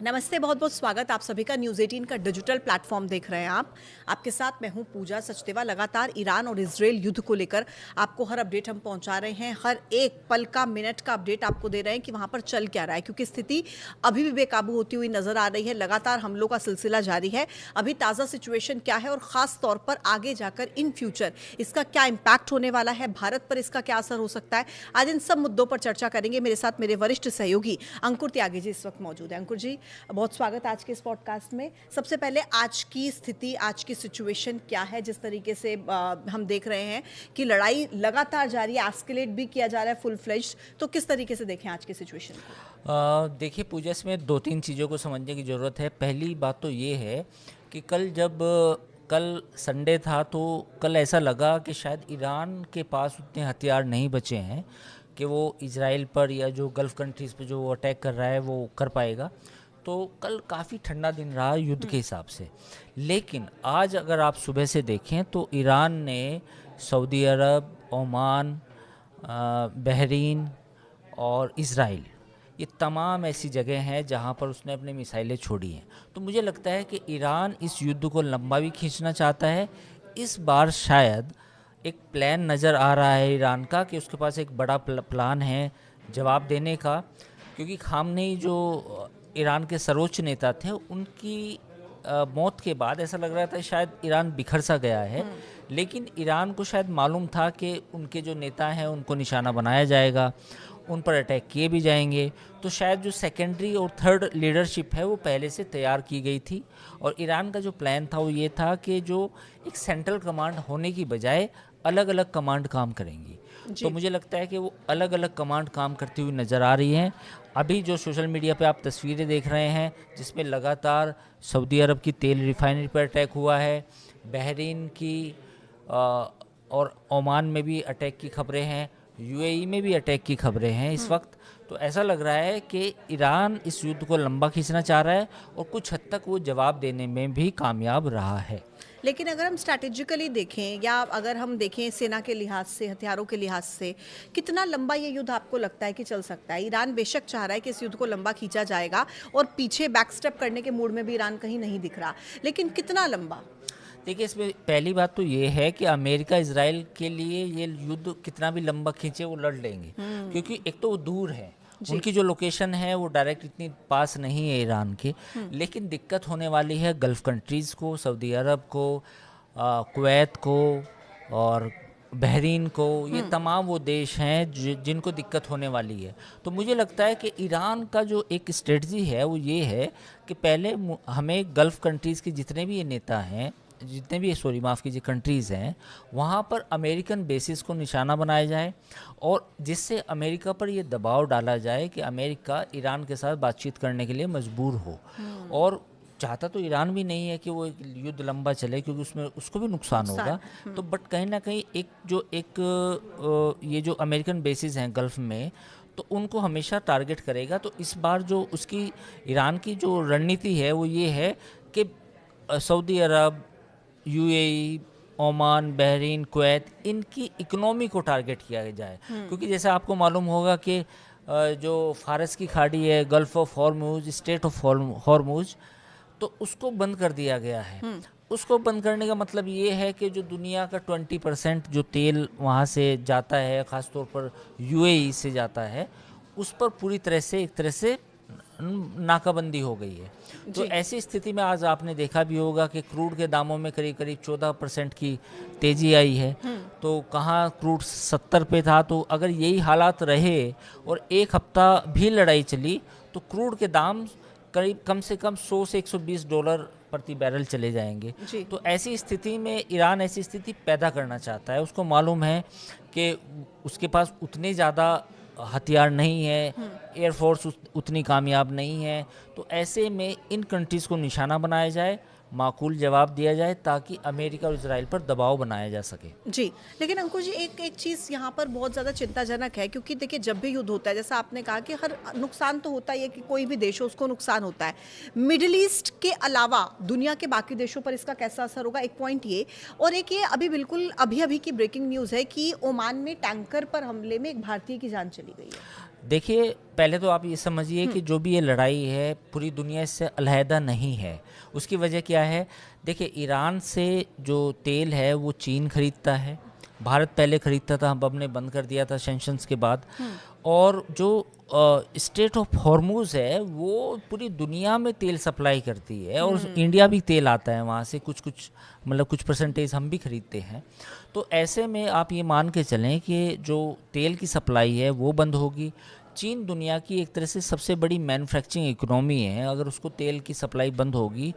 नमस्ते, बहुत बहुत स्वागत आप सभी का न्यूज़ 18 का डिजिटल प्लेटफॉर्म देख रहे हैं आप। आपके साथ मैं हूं पूजा सचदेवा। लगातार ईरान और इजराइल युद्ध को लेकर आपको हर अपडेट हम पहुंचा रहे हैं। हर एक पल का, मिनट का अपडेट आपको दे रहे हैं कि वहां पर चल क्या रहा है, क्योंकि स्थिति अभी भी बेकाबू होती हुई नजर आ रही है। लगातार हमलों का सिलसिला जारी है। अभी ताज़ा सिचुएशन क्या है और ख़ास तौर पर आगे जाकर इन फ्यूचर इसका क्या इम्पैक्ट होने वाला है, भारत पर इसका क्या असर हो सकता है, आज इन सब मुद्दों पर चर्चा करेंगे। मेरे साथ मेरे वरिष्ठ सहयोगी अंकुर त्यागी जी इस वक्त मौजूद है। अंकुर जी, बहुत स्वागत आज के इस पॉडकास्ट में। सबसे पहले आज की स्थिति, आज की सिचुएशन क्या है? जिस तरीके से हम देख रहे हैं कि लड़ाई लगातार जारी है, एस्केलेट भी किया जा रहा है फुल फ्लेज्ड, तो किस तरीके से देखें आज की सिचुएशन को? देखिए पूजा, इसमें दो तीन चीज़ों को समझने की ज़रूरत है। पहली बात तो ये है कि कल संडे था, तो कल ऐसा लगा कि शायद ईरान के पास उतने हथियार नहीं बचे हैं कि वो इजराइल पर या जो गल्फ़ कंट्रीज़ पे जो वो अटैक कर रहा है वो कर पाएगा। तो कल काफ़ी ठंडा दिन रहा युद्ध के हिसाब से। लेकिन आज अगर आप सुबह से देखें तो ईरान ने सऊदी अरब, ओमान, बहरीन और इज़राइल, ये तमाम ऐसी जगह हैं जहां पर उसने अपनी मिसाइलें छोड़ी हैं। तो मुझे लगता है कि ईरान इस युद्ध को लंबा भी खींचना चाहता है। इस बार शायद एक प्लान नज़र आ रहा है ईरान का कि उसके पास एक बड़ा प्लान है जवाब देने का, क्योंकि खामनेई जो ईरान के सर्वोच्च नेता थे, उनकी मौत के बाद ऐसा लग रहा था शायद ईरान बिखर सा गया है। लेकिन ईरान को शायद मालूम था कि उनके जो नेता हैं उनको निशाना बनाया जाएगा, उन पर अटैक किए भी जाएंगे। तो शायद जो सेकेंडरी और थर्ड लीडरशिप है वो पहले से तैयार की गई थी। और ईरान का जो प्लान था वो ये था कि जो एक सेंट्रल कमांड होने की बजाय अलग अलग कमांड काम करेंगी। तो मुझे लगता है कि वो अलग अलग कमांड काम करती हुई नज़र आ रही हैं। अभी जो सोशल मीडिया पे आप तस्वीरें देख रहे हैं जिसमें लगातार सऊदी अरब की तेल रिफाइनरी पर अटैक हुआ है, बहरीन की और ओमान में भी अटैक की खबरें हैं, यूएई में भी अटैक की खबरें हैं इस वक्त। तो ऐसा लग रहा है कि ईरान इस युद्ध को लंबा खींचना चाह रहा है और कुछ हद तक वो जवाब देने में भी कामयाब रहा है। लेकिन अगर हम स्ट्रैटेजिकली देखें या अगर हम देखें सेना के लिहाज से, हथियारों के लिहाज से, कितना लंबा ये युद्ध आपको लगता है कि चल सकता है? ईरान बेशक चाह रहा है कि इस युद्ध को लंबा खींचा जाएगा और पीछे बैकस्टेप करने के मूड में भी ईरान कहीं नहीं दिख रहा, लेकिन कितना लंबा? देखिए, इसमें पहली बात तो ये है कि अमेरिका इजराइल के लिए ये युद्ध कितना भी लंबा खींचे वो लड़ लेंगे, क्योंकि एक तो वो दूर है, उनकी जो लोकेशन है वो डायरेक्ट इतनी पास नहीं है ईरान के। लेकिन दिक्कत होने वाली है गल्फ़ कंट्रीज़ को, सऊदी अरब को, कुवैत को और बहरीन को। ये तमाम वो देश हैं जिनको दिक्कत होने वाली है। तो मुझे लगता है कि ईरान का जो एक स्ट्रेटजी है वो ये है कि पहले हमें गल्फ़ कंट्रीज़ के जितने भी ये नेता हैं, जितने भी माफ़ कीजिए कंट्रीज़ हैं, वहाँ पर अमेरिकन बेसिस को निशाना बनाया जाए और जिससे अमेरिका पर ये दबाव डाला जाए कि अमेरिका ईरान के साथ बातचीत करने के लिए मजबूर हो। और चाहता तो ईरान भी नहीं है कि वो युद्ध लंबा चले, क्योंकि उसमें उसको भी नुकसान होगा। तो बट कहीं ना कहीं ये जो अमेरिकन बेसिस हैं गल्फ़ में, तो उनको हमेशा टारगेट करेगा। तो इस बार जो उसकी ईरान की जो रणनीति है वो ये है कि सऊदी अरब, यूएई, ओमान, बहरीन, कुवैत, इनकी इकोनॉमी को टारगेट किया जाए। क्योंकि जैसे आपको मालूम होगा कि जो फारस की खाड़ी है, gulf of Hormuz, state of Hormuz, तो उसको बंद कर दिया गया है। उसको बंद करने का मतलब ये है कि जो दुनिया का 20% जो तेल वहाँ से जाता है, ख़ासतौर पर यूएई से जाता है, उस पर पूरी तरह से एक तरह से नाकाबंदी हो गई है। तो ऐसी स्थिति में आज आपने देखा भी होगा कि क्रूड के दामों में करीब करीब 14% की तेज़ी आई है। तो कहाँ क्रूड 70 पे था, तो अगर यही हालात रहे और एक हफ्ता भी लड़ाई चली तो क्रूड के दाम करीब कम से कम $100 से $120 प्रति बैरल चले जाएंगे। तो ऐसी स्थिति में ईरान ऐसी स्थिति पैदा करना चाहता है। उसको मालूम है कि उसके पास उतने ज़्यादा हथियार नहीं है, एयरफोर्स उतनी कामयाब नहीं है। तो ऐसे में इन कंट्रीज़ को निशाना बनाया जाए, माकूल जवाब दिया जाए, ताकि अमेरिका और इजराइल पर दबाव बनाया जा सके। जी, लेकिन अंकुर जी, एक चीज़ यहाँ पर बहुत ज़्यादा चिंताजनक है, क्योंकि देखिए जब भी युद्ध होता है, जैसा आपने कहा कि हर नुकसान तो होता ही है कि कोई भी देश हो उसको नुकसान होता है। मिडिल ईस्ट के अलावा दुनिया के बाकी देशों पर इसका कैसा असर होगा, एक पॉइंट ये। और एक ये अभी बिल्कुल अभी अभी की ब्रेकिंग न्यूज़ है कि ओमान में टैंकर पर हमले में एक भारतीय की जान चली गई है। देखिए, पहले तो आप ये समझिए कि जो भी ये लड़ाई है पूरी दुनिया इससे अलहदा नहीं है। उसकी वजह क्या है? देखिए, ईरान से जो तेल है वो चीन खरीदता है, भारत पहले खरीदता था, अब हमने बंद कर दिया था सैंक्शंस के बाद। और जो स्टेट ऑफ हॉर्मूज है वो पूरी दुनिया में तेल सप्लाई करती है, और इंडिया भी तेल आता है वहाँ से, कुछ कुछ मतलब कुछ परसेंटेज हम भी खरीदते हैं। तो ऐसे में आप ये मान के चलें कि जो तेल की सप्लाई है वो बंद होगी। चीन दुनिया की एक तरह से सबसे बड़ी मैन्युफैक्चरिंग इकोनॉमी है, अगर उसको तेल की सप्लाई बंद होगी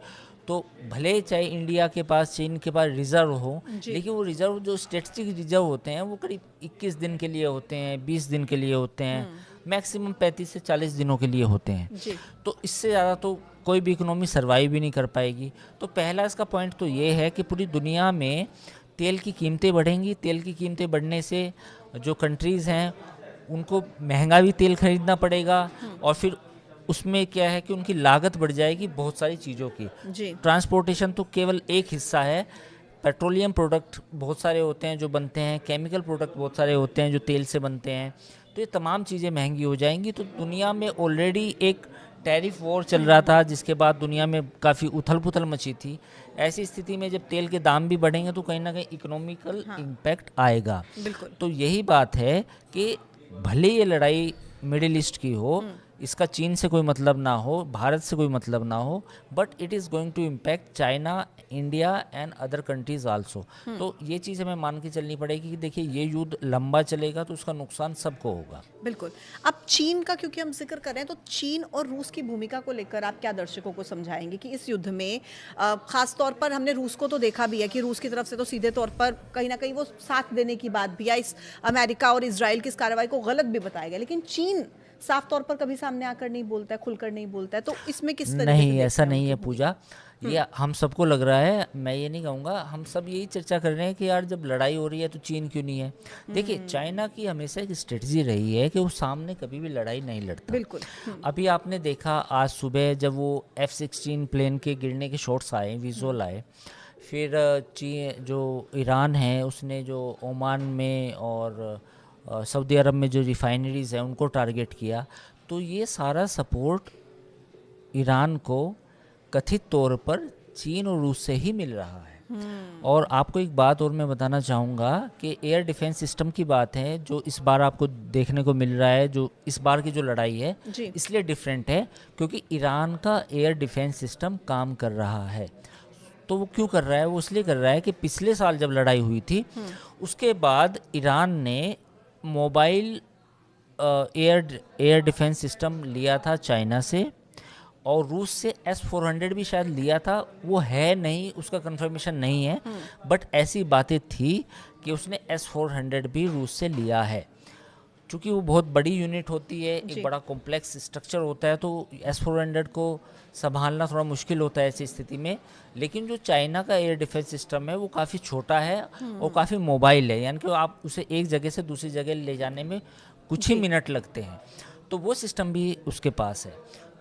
तो भले चाहे इंडिया के पास, चीन के पास रिजर्व हो, लेकिन वो रिजर्व जो स्ट्रेटेजिक रिजर्व होते हैं वो करीब 21 दिन के लिए होते हैं, 20 दिन के लिए होते हैं, मैक्सिमम 35 से 40 दिनों के लिए होते हैं। तो इससे ज़्यादा तो कोई भी इकोनॉमी सर्वाइव भी नहीं कर पाएगी। तो पहला इसका पॉइंट तो ये है कि पूरी दुनिया में तेल की कीमतें बढ़ेंगी। तेल की कीमतें बढ़ने से जो कंट्रीज़ हैं उनको महंगा भी तेल खरीदना पड़ेगा, और फिर उसमें क्या है कि उनकी लागत बढ़ जाएगी बहुत सारी चीज़ों की। ट्रांसपोर्टेशन तो केवल एक हिस्सा है, पेट्रोलियम प्रोडक्ट बहुत सारे होते हैं जो बनते हैं, केमिकल प्रोडक्ट बहुत सारे होते हैं जो तेल से बनते हैं। तो ये तमाम चीज़ें महंगी हो जाएंगी। तो दुनिया में ऑलरेडी एक टैरिफ वॉर चल रहा था, जिसके बाद दुनिया में काफ़ी उथल पुथल मची थी। ऐसी स्थिति में जब तेल के दाम भी बढ़ेंगे तो कहीं ना कहीं इकोनॉमिकल इम्पैक्ट आएगा। तो यही बात है कि भले ये लड़ाई मिडिल ईस्ट की हो, इसका चीन से कोई मतलब ना हो, भारत से कोई मतलब ना हो, but it is going to impact China, India and other countries also. तो ये चीज़ हमें मान के चलनी पड़ेगी कि देखिए ये युद्ध लंबा चलेगा तो उसका नुकसान सबको होगा। बिल्कुल। अब चीन का क्योंकि हम जिक्र कर रहे हैं, तो चीन और रूस की भूमिका को लेकर आप क्या दर्शकों को समझाएंगे कि इस युद्ध में खास तौर पर हमने रूस को तो देखा भी है कि रूस की तरफ से तो सीधे तौर पर कहीं ना कहीं वो साथ देने की बात भी है, इस अमेरिका और इजराइल की इस कार्रवाई को गलत भी बताया गया, लेकिन चीन साफ तौर पर कभी सामने आकर नहीं बोलता है, खुलकर नहीं बोलता है। तो इसमें किस तरीके से नहीं, देखते ऐसा हैं नहीं है उनकी पूजा। ये हम सबको लग रहा है, मैं ये नहीं कहूँगा, हम सब यही चर्चा कर रहे हैं कि यार जब लड़ाई हो रही है तो चीन क्यों नहीं है। देखिए, चाइना की हमेशा एक स्ट्रेटजी रही है कि वो सामने कभी भी लड़ाई नहीं लड़ता। बिल्कुल। अभी आपने देखा आज सुबह जब वो F-16 प्लेन के गिरने के शॉट्स आए, विजुअल आए, फिर जो ईरान है उसने जो ओमान में और सऊदी अरब में जो रिफाइनरीज हैं उनको टारगेट किया। तो ये सारा सपोर्ट ईरान को कथित तौर पर चीन और रूस से ही मिल रहा है। और आपको एक बात और मैं बताना चाहूँगा कि एयर डिफेंस सिस्टम की बात है जो इस बार आपको देखने को मिल रहा है, जो इस बार की जो लड़ाई है इसलिए डिफरेंट है क्योंकि ईरान का एयर डिफेंस सिस्टम काम कर रहा है। तो वो क्यों कर रहा है? वो इसलिए कर रहा है कि पिछले साल जब लड़ाई हुई थी उसके बाद ईरान ने मोबाइल एयर डिफेंस सिस्टम लिया था चाइना से, और रूस से S-400 भी शायद लिया था, वो है नहीं, उसका कंफर्मेशन नहीं है, बट ऐसी बातें थी कि उसने S-400 भी रूस से लिया है। चूँकि वो बहुत बड़ी यूनिट होती है, एक बड़ा कॉम्प्लेक्स स्ट्रक्चर होता है, तो S-400 को संभालना थोड़ा मुश्किल होता है ऐसी स्थिति में। लेकिन जो चाइना का एयर डिफेंस सिस्टम है वो काफ़ी छोटा है और काफ़ी मोबाइल है, यानी कि आप उसे एक जगह से दूसरी जगह ले जाने में कुछ ही मिनट लगते हैं, तो वो सिस्टम भी उसके पास है।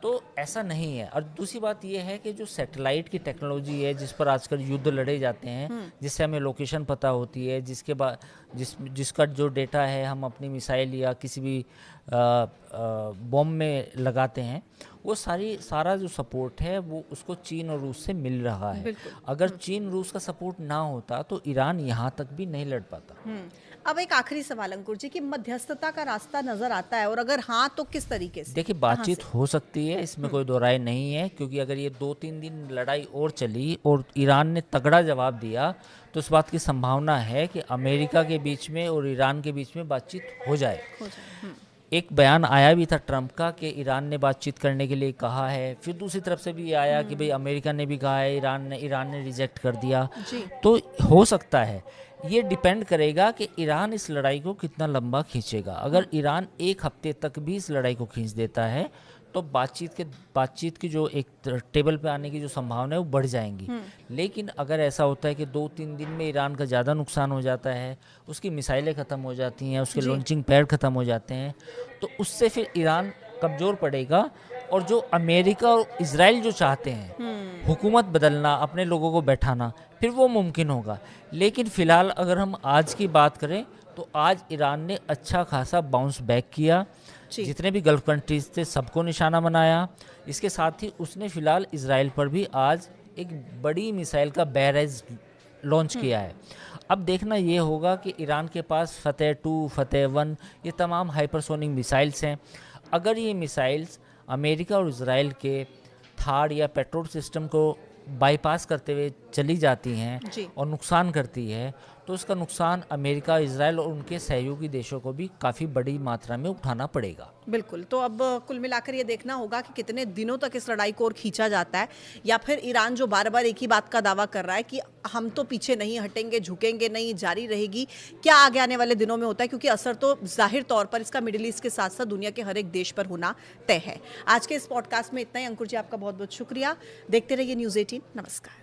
तो ऐसा नहीं है। और दूसरी बात ये है कि जो सैटेलाइट की टेक्नोलॉजी है जिस पर आजकल युद्ध लड़े जाते हैं, जिससे हमें लोकेशन पता होती है, जिसके बाद जिसका जो डेटा है हम अपनी मिसाइल या किसी भी बॉम्ब में लगाते हैं, वो सारा जो सपोर्ट है वो उसको चीन और रूस से मिल रहा है। अगर चीन रूस का सपोर्ट ना होता तो ईरान यहाँ तक भी नहीं लड़ पाता। अब एक आखिरी सवाल अंकुर जी, कि मध्यस्थता का रास्ता नजर आता है, और अगर हाँ तो किस तरीके से? देखिए, बातचीत हो सकती है, इसमें कोई दो राय नहीं है, क्योंकि अगर ये 2-3 दिन लड़ाई और चली और ईरान ने तगड़ा जवाब दिया तो इस बात की संभावना है कि अमेरिका के बीच में और ईरान के बीच में बातचीत हो जाए। एक बयान आया भी था ट्रंप का कि ईरान ने बातचीत करने के लिए कहा है, फिर दूसरी तरफ से भी आया कि भाई अमेरिका ने भी कहा है, ईरान ने रिजेक्ट कर दिया। तो हो सकता है, ये डिपेंड करेगा कि ईरान इस लड़ाई को कितना लंबा खींचेगा। अगर ईरान एक हफ्ते तक भी इस लड़ाई को खींच देता है तो बातचीत की जो एक टेबल पे आने की जो संभावना है वो बढ़ जाएंगी। लेकिन अगर ऐसा होता है कि 2-3 दिन में ईरान का ज़्यादा नुकसान हो जाता है, उसकी मिसाइलें ख़त्म हो जाती हैं, उसके लॉन्चिंग पैड ख़त्म हो जाते हैं, तो उससे फिर ईरान कमज़ोर पड़ेगा। और जो अमेरिका और इजराइल जो चाहते हैं हुकूमत बदलना, अपने लोगों को बैठाना, फिर वो मुमकिन होगा। लेकिन फ़िलहाल अगर हम आज की बात करें तो आज ईरान ने अच्छा खासा बाउंस बैक किया। जी। जितने भी गल्फ कंट्रीज थे सबको निशाना बनाया। इसके साथ ही उसने फिलहाल इसराइल पर भी आज एक बड़ी मिसाइल का बैरेज लॉन्च किया है। अब देखना ये होगा कि ईरान के पास फतेह 2, फतेह 1 ये तमाम हाइपरसोनिक मिसाइल्स हैं। अगर ये मिसाइल्स अमेरिका और इसराइल के थाड़ या पेट्रोल सिस्टम को बाईपास करते हुए चली जाती हैं जी। और नुकसान करती है, तो उसका नुकसान अमेरिका, इजराइल और उनके सहयोगी देशों को भी काफ़ी बड़ी मात्रा में उठाना पड़ेगा। बिल्कुल। तो अब कुल मिलाकर ये देखना होगा कि कितने दिनों तक इस लड़ाई को और खींचा जाता है, या फिर ईरान जो बार बार एक ही बात का दावा कर रहा है कि हम तो पीछे नहीं हटेंगे, झुकेंगे नहीं, जारी रहेगी, क्या आगे आने वाले दिनों में होता है, क्योंकि असर तो जाहिर तौर पर इसका मिडिल ईस्ट के साथ साथ दुनिया के हर एक देश पर होना तय है। आज के इस पॉडकास्ट में इतना ही। अंकुर जी, आपका बहुत बहुत शुक्रिया। देखते रहिए न्यूज़ 18। नमस्कार।